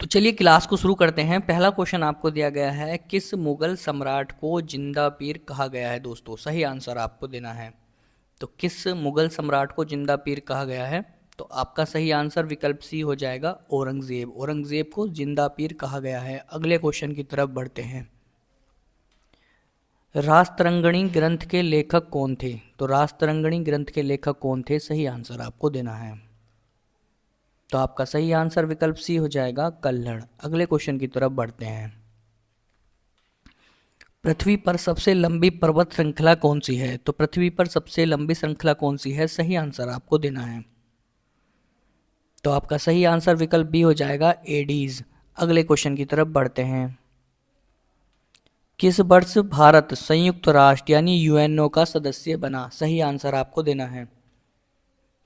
तो चलिए क्लास को शुरू करते हैं। पहला क्वेश्चन आपको दिया गया है, किस मुगल सम्राट को जिंदा पीर कहा गया है। दोस्तों सही आंसर आपको देना है। तो किस मुगल सम्राट को जिंदा पीर कहा गया है, तो आपका सही आंसर विकल्प सी हो जाएगा, औरंगजेब। औरंगजेब को जिंदा पीर कहा गया है। अगले क्वेश्चन की तरफ बढ़ते हैं। रासतरंगिणी ग्रंथ के लेखक कौन थे। तो रासतरंगिणी ग्रंथ के लेखक कौन थे, सही आंसर आपको देना है। तो आपका सही आंसर विकल्प सी हो जाएगा, कल्हड़। अगले क्वेश्चन की तरफ बढ़ते हैं। पृथ्वी पर सबसे लंबी पर्वत श्रृंखला कौन सी है। तो पृथ्वी पर सबसे लंबी श्रृंखला कौन सी है, सही आंसर आपको देना है। तो आपका सही आंसर विकल्प बी हो जाएगा, एडीज। अगले क्वेश्चन की तरफ बढ़ते हैं। किस वर्ष भारत संयुक्त राष्ट्र यानी यूएनओ का सदस्य बना, सही आंसर आपको देना है।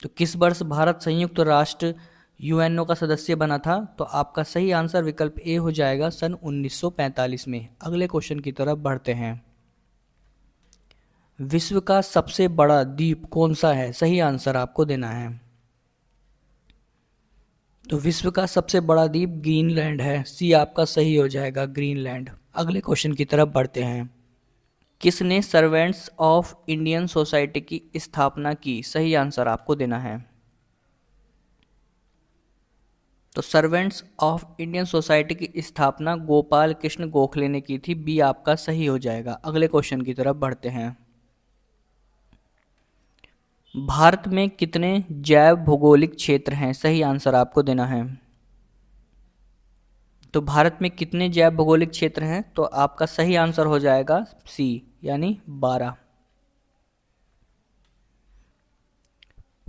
तो किस वर्ष भारत संयुक्त राष्ट्र यूएनओ का सदस्य बना था, तो आपका सही आंसर विकल्प ए हो जाएगा, सन 1945 में। अगले क्वेश्चन की तरफ बढ़ते हैं। विश्व का सबसे बड़ा द्वीप कौन सा है, सही आंसर आपको देना है। तो विश्व का सबसे बड़ा द्वीप ग्रीनलैंड है। सी आपका सही हो जाएगा, ग्रीनलैंड। अगले क्वेश्चन की तरफ बढ़ते हैं। किसने सर्वेंट्स ऑफ इंडियन सोसाइटी की स्थापना की, सही आंसर आपको देना है। तो सर्वेंट्स ऑफ इंडियन सोसाइटी की स्थापना गोपाल कृष्ण गोखले ने की थी। बी आपका सही हो जाएगा। अगले क्वेश्चन की तरफ बढ़ते हैं। भारत में कितने जैव भौगोलिक क्षेत्र हैं, सही आंसर आपको देना है। तो भारत में कितने जैव भौगोलिक क्षेत्र हैं, तो आपका सही आंसर हो जाएगा सी यानी 12।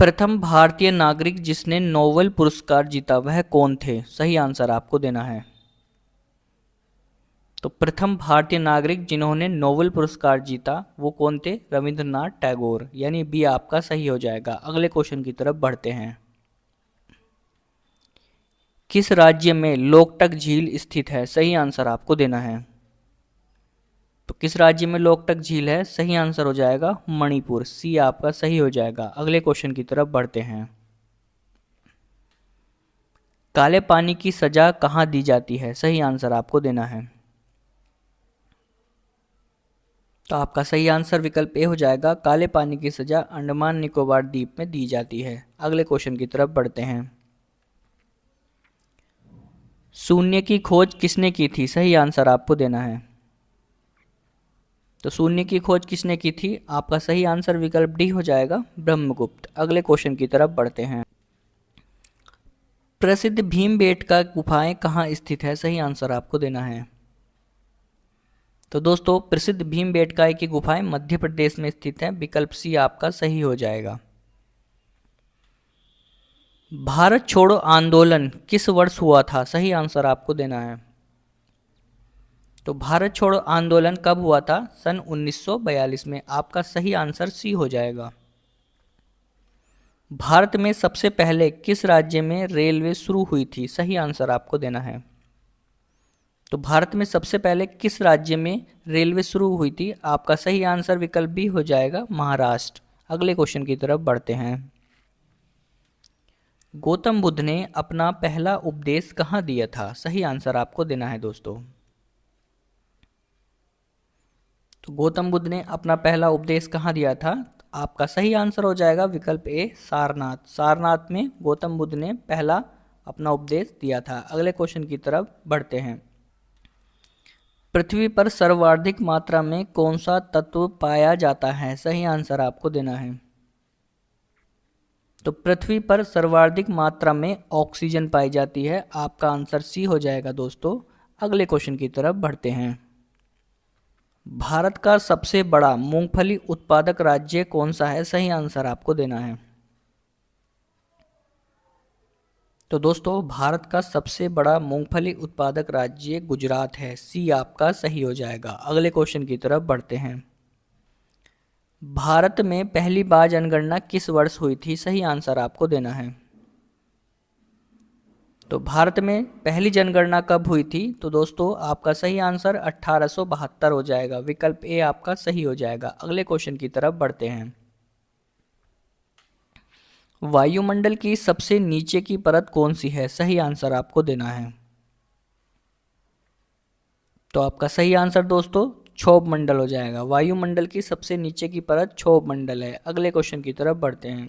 प्रथम भारतीय नागरिक जिसने नोबेल पुरस्कार जीता वह कौन थे, सही आंसर आपको देना है। तो प्रथम भारतीय नागरिक जिन्होंने नोबेल पुरस्कार जीता वो कौन थे, रविंद्रनाथ टैगोर, यानी बी आपका सही हो जाएगा। अगले क्वेश्चन की तरफ बढ़ते हैं। किस राज्य में लोकटक झील स्थित है, सही आंसर आपको देना है। तो किस राज्य में लोकटक झील है, सही आंसर हो जाएगा मणिपुर। सी आपका सही हो जाएगा। अगले क्वेश्चन की तरफ बढ़ते हैं। काले पानी की सजा कहाँ दी जाती है, सही आंसर आपको देना है। तो आपका सही आंसर विकल्प ए हो जाएगा, काले पानी की सजा अंडमान निकोबार द्वीप में दी जाती है। अगले क्वेश्चन की तरफ बढ़ते हैं। शून्य की खोज किसने की थी, सही आंसर आपको देना है। तो शून्य की खोज किसने की थी, आपका सही आंसर विकल्प डी हो जाएगा, ब्रह्मगुप्त। अगले क्वेश्चन की तरफ बढ़ते हैं। प्रसिद्ध भीमबेटका गुफाएं कहाँ स्थित है, सही आंसर आपको देना है। तो दोस्तों प्रसिद्ध भीमबेटका की गुफाएं मध्य प्रदेश में स्थित हैं। विकल्प सी आपका सही हो जाएगा। भारत छोड़ो आंदोलन किस वर्ष हुआ था, सही आंसर आपको देना है। तो भारत छोड़ो आंदोलन कब हुआ था, सन 1942 में। आपका सही आंसर सी हो जाएगा। भारत में सबसे पहले किस राज्य में रेलवे शुरू हुई थी, सही आंसर आपको देना है। तो भारत में सबसे पहले किस राज्य में रेलवे शुरू हुई थी, आपका सही आंसर विकल्प बी हो जाएगा, महाराष्ट्र। अगले क्वेश्चन की तरफ बढ़ते हैं। गौतम बुद्ध ने अपना पहला उपदेश कहाँ दिया था, सही आंसर आपको देना है दोस्तों। तो गौतम बुद्ध ने अपना पहला उपदेश कहाँ दिया था, आपका सही आंसर हो जाएगा विकल्प ए, सारनाथ। सारनाथ में गौतम बुद्ध ने पहला अपना उपदेश दिया था। अगले क्वेश्चन की तरफ बढ़ते हैं। पृथ्वी पर सर्वाधिक मात्रा में कौन सा तत्व पाया जाता है, सही आंसर आपको देना है। तो पृथ्वी पर सर्वाधिक मात्रा में ऑक्सीजन पाई जाती है। आपका आंसर सी हो जाएगा दोस्तों। अगले क्वेश्चन की तरफ बढ़ते हैं। भारत का सबसे बड़ा मूंगफली उत्पादक राज्य कौन सा है, सही आंसर आपको देना है। तो दोस्तों भारत का सबसे बड़ा मूंगफली उत्पादक राज्य गुजरात है। सी आपका सही हो जाएगा। अगले क्वेश्चन की तरफ बढ़ते हैं। भारत में पहली बार जनगणना किस वर्ष हुई थी, सही आंसर आपको देना है। तो भारत में पहली जनगणना कब हुई थी, तो दोस्तों आपका सही आंसर 1872 हो जाएगा। विकल्प ए आपका सही हो जाएगा। अगले क्वेश्चन की तरफ बढ़ते हैं। वायुमंडल की सबसे नीचे की परत कौन सी है, सही आंसर आपको देना है। तो आपका सही आंसर दोस्तों क्षोभ मंडल हो जाएगा। वायुमंडल की सबसे नीचे की परत क्षोभ मंडल है। अगले क्वेश्चन की तरफ बढ़ते हैं।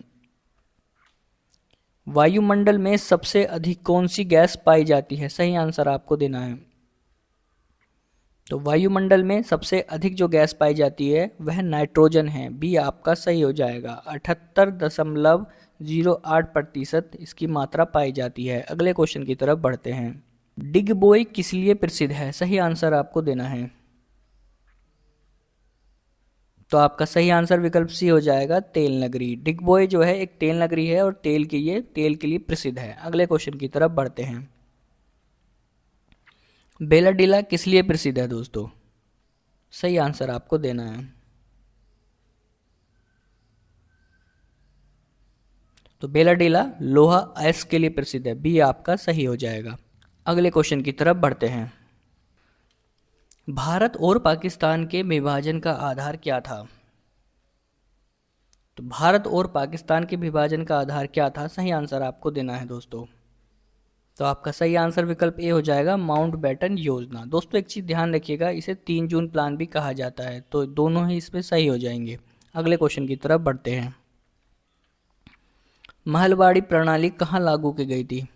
वायुमंडल में सबसे अधिक कौन सी गैस पाई जाती है? सही आंसर आपको देना है। तो वायुमंडल में सबसे अधिक जो गैस पाई जाती है वह नाइट्रोजन है। बी आपका सही हो जाएगा। 78.08% इसकी मात्रा पाई जाती है। अगले क्वेश्चन की तरफ बढ़ते हैं। डिगबोई किस लिए प्रसिद्ध है? सही आंसर आपको देना है। तो आपका सही आंसर विकल्प सी हो जाएगा, तेल नगरी। डिगबोई जो है एक तेल नगरी है और तेल के लिए प्रसिद्ध है। अगले क्वेश्चन की तरफ बढ़ते हैं। बेलाडीला किस लिए प्रसिद्ध है दोस्तों? सही आंसर आपको देना है। तो बेलाडीला लोहा अयस्क के लिए प्रसिद्ध है। बी आपका सही हो जाएगा। अगले क्वेश्चन की तरफ बढ़ते हैं। भारत और पाकिस्तान के विभाजन का आधार क्या था? तो भारत और पाकिस्तान के विभाजन का आधार क्या था? सही आंसर आपको देना है दोस्तों। तो आपका सही आंसर विकल्प ए हो जाएगा, माउंटबेटन योजना। दोस्तों एक चीज़ ध्यान रखिएगा, इसे 3 जून प्लान भी कहा जाता है, तो दोनों ही इसमें सही हो जाएंगे। अगले क्वेश्चन की तरफ बढ़ते हैं। महलवाड़ी प्रणाली कहाँ लागू की गई थी?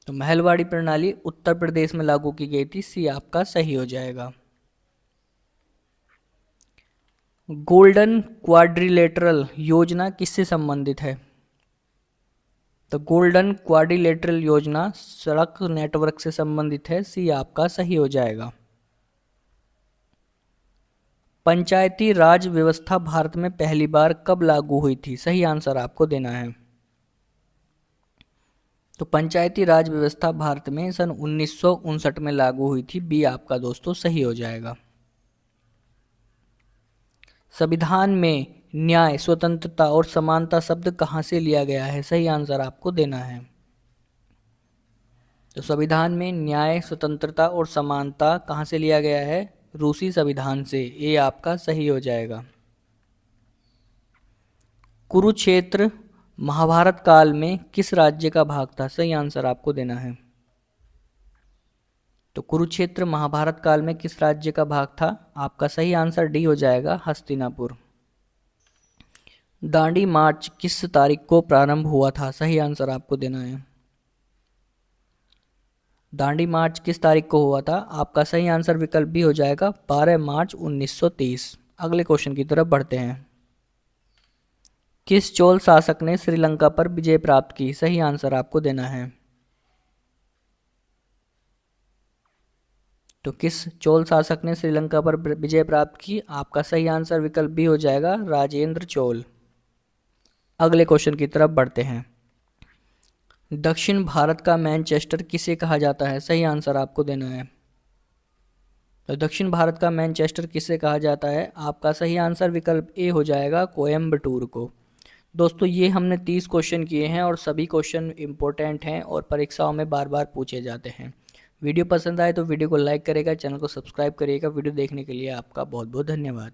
तो महलवाड़ी प्रणाली उत्तर प्रदेश में लागू की गई थी। सी आपका सही हो जाएगा। गोल्डन क्वाड्रिलेटरल योजना किससे संबंधित है? तो गोल्डन क्वाड्रिलेटरल योजना सड़क नेटवर्क से संबंधित है। सी आपका सही हो जाएगा। पंचायती राज व्यवस्था भारत में पहली बार कब लागू हुई थी? सही आंसर आपको देना है। तो पंचायती राज व्यवस्था भारत में सन 1959 में लागू हुई थी। बी आपका दोस्तों सही हो जाएगा। संविधान में न्याय, स्वतंत्रता और समानता शब्द कहाँ से लिया गया है? सही आंसर आपको देना है। तो संविधान में न्याय, स्वतंत्रता और समानता कहाँ से लिया गया है? रूसी संविधान से। ये आपका सही हो जाएगा। कुरुक्षेत्र महाभारत काल में किस राज्य का भाग था? सही आंसर आपको देना है। तो कुरुक्षेत्र महाभारत काल में किस राज्य का भाग था? आपका सही आंसर डी हो जाएगा, हस्तिनापुर। दांडी मार्च किस तारीख को प्रारंभ हुआ था? सही आंसर आपको देना है। दांडी मार्च किस तारीख को हुआ था? आपका सही आंसर विकल्प भी हो जाएगा, 12 मार्च 1930। अगले क्वेश्चन की तरफ बढ़ते हैं। किस चोल शासक ने श्रीलंका पर विजय प्राप्त की? सही आंसर आपको देना है। तो किस चोल शासक ने श्रीलंका पर विजय प्राप्त की? आपका सही आंसर विकल्प भी हो जाएगा, राजेंद्र चोल। अगले क्वेश्चन की तरफ बढ़ते हैं। दक्षिण भारत का मैनचेस्टर किसे कहा जाता है? सही आंसर आपको देना है। तो दक्षिण भारत का मैनचेस्टर किसे कहा जाता है? आपका सही आंसर विकल्प ए हो जाएगा, कोयम्बटूर को। दोस्तों ये हमने 30 क्वेश्चन किए हैं और सभी क्वेश्चन इंपॉर्टेंट हैं और परीक्षाओं में बार बार पूछे जाते हैं। वीडियो पसंद आए तो वीडियो को लाइक करेगा, चैनल को सब्सक्राइब करिएगा। वीडियो देखने के लिए आपका बहुत बहुत धन्यवाद।